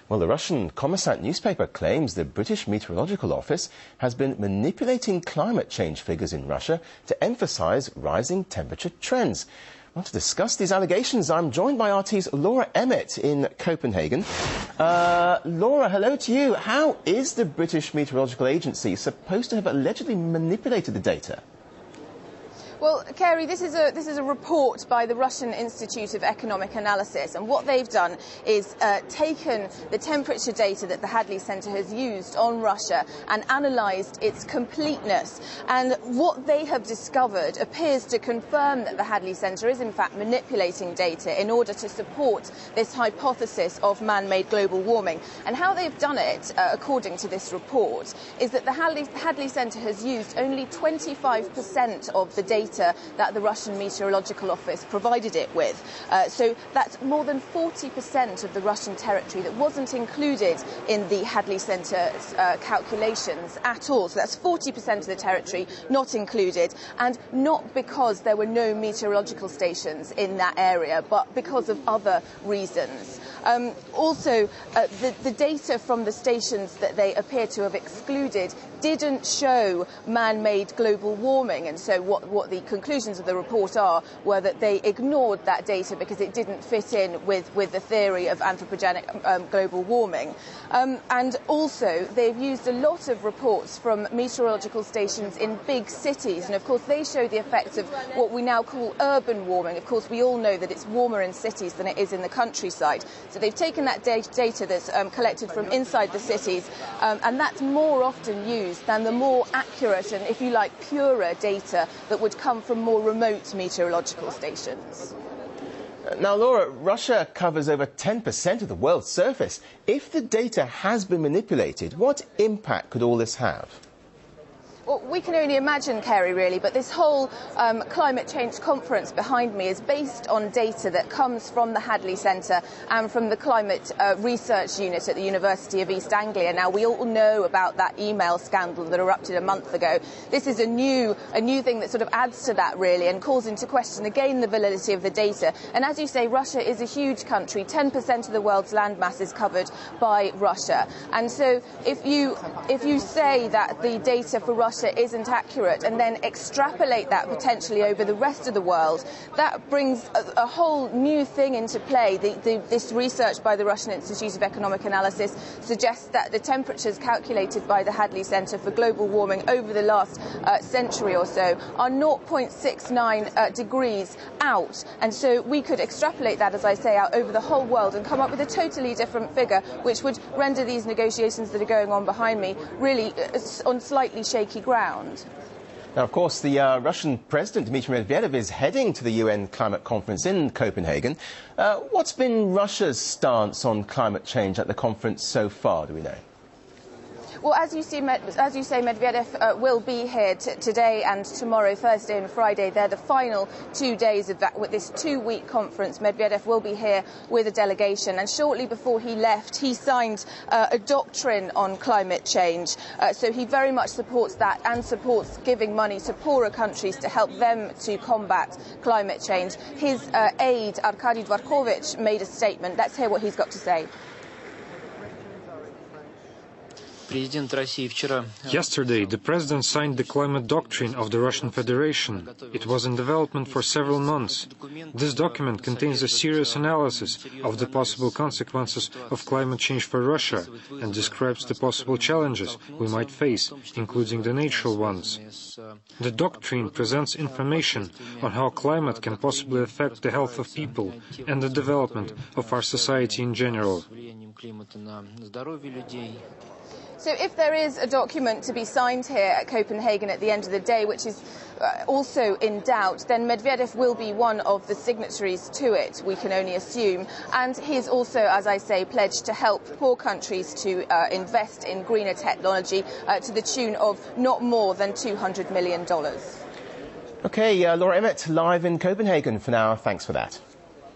Well, the Russian Kommersant newspaper claims the British Meteorological Office has been manipulating climate change figures in Russia to emphasise rising temperature trends. Well, to discuss these allegations, I'm joined by RT's Laura Emmett in Copenhagen. Laura, hello to you. How is the British Meteorological Agency supposed to have allegedly manipulated the data? Well, Kerry, this is a report by the Russian Institute of Economic Analysis, and what they've done is taken the temperature data that the Hadley Centre has used on Russia and analysed its completeness. And what they have discovered appears to confirm that the Hadley Centre is in fact manipulating data in order to support this hypothesis of man-made global warming. And how they've done it, according to this report, is that the Hadley Centre has used only 25% of the data that the Russian Meteorological Office provided it with. So that's more than 40% of the Russian territory that wasn't included in the Hadley Centre's calculations at all. So that's 40% of the territory not included, and not because there were no meteorological stations in that area, but because of other reasons. Also, the data from the stations that they appear to have excluded didn't show man-made global warming, and so what the conclusions of the report were that they ignored that data because it didn't fit in with the theory of anthropogenic global warming. And also, they've used a lot of reports from meteorological stations in big cities, and of course they show the effects of what we now call urban warming. Of course, we all know that it's warmer in cities than it is in the countryside. So they've taken that data that's collected from inside the cities, and that's more often used than the more accurate and, if you like, purer data that would come from more remote meteorological stations. Now, Laura, Russia covers over 10% of the world's surface. If the data has been manipulated, what impact could all this have? Well, we can only imagine, Kerry, really, but this whole climate change conference behind me is based on data that comes from the Hadley Centre and from the Climate Research Unit at the University of East Anglia. Now, we all know about that email scandal that erupted a month ago. This is a new thing that sort of adds to that, really, and calls into question again the validity of the data. And as you say, Russia is a huge country. 10% of the world's landmass is covered by Russia. And so if you say that the data for Russia isn't accurate and then extrapolate that potentially over the rest of the world, that brings a whole new thing into play. This research by the Russian Institute of Economic Analysis suggests that the temperatures calculated by the Hadley Centre for global warming over the last century or so are 0.69 degrees out. And so we could extrapolate that, as I say, out over the whole world and come up with a totally different figure, which would render these negotiations that are going on behind me really on slightly shaky ground. Now, of course, the Russian President Dmitry Medvedev is heading to the UN climate conference in Copenhagen. What's been Russia's stance on climate change at the conference so far, do we know? Well, as you say, Medvedev will be here today and tomorrow, Thursday and Friday. They're the final 2 days of with this 2-week conference. Medvedev will be here with a delegation, and shortly before he left, he signed a doctrine on climate change. So he very much supports that and supports giving money to poorer countries to help them to combat climate change. His aide, Arkady Dvorkovich, made a statement. Let's hear what he's got to say. Yesterday, the President signed the climate doctrine of the Russian Federation. It was in development for several months. This document contains a serious analysis of the possible consequences of climate change for Russia and describes the possible challenges we might face, including the natural ones. The doctrine presents information on how climate can possibly affect the health of people and the development of our society in general. So if there is a document to be signed here at Copenhagen at the end of the day, which is also in doubt, then Medvedev will be one of the signatories to it, we can only assume. And he's also, as I say, pledged to help poor countries to invest in greener technology to the tune of not more than $200 million. OK, Laura Emmett, live in Copenhagen for now. Thanks for that.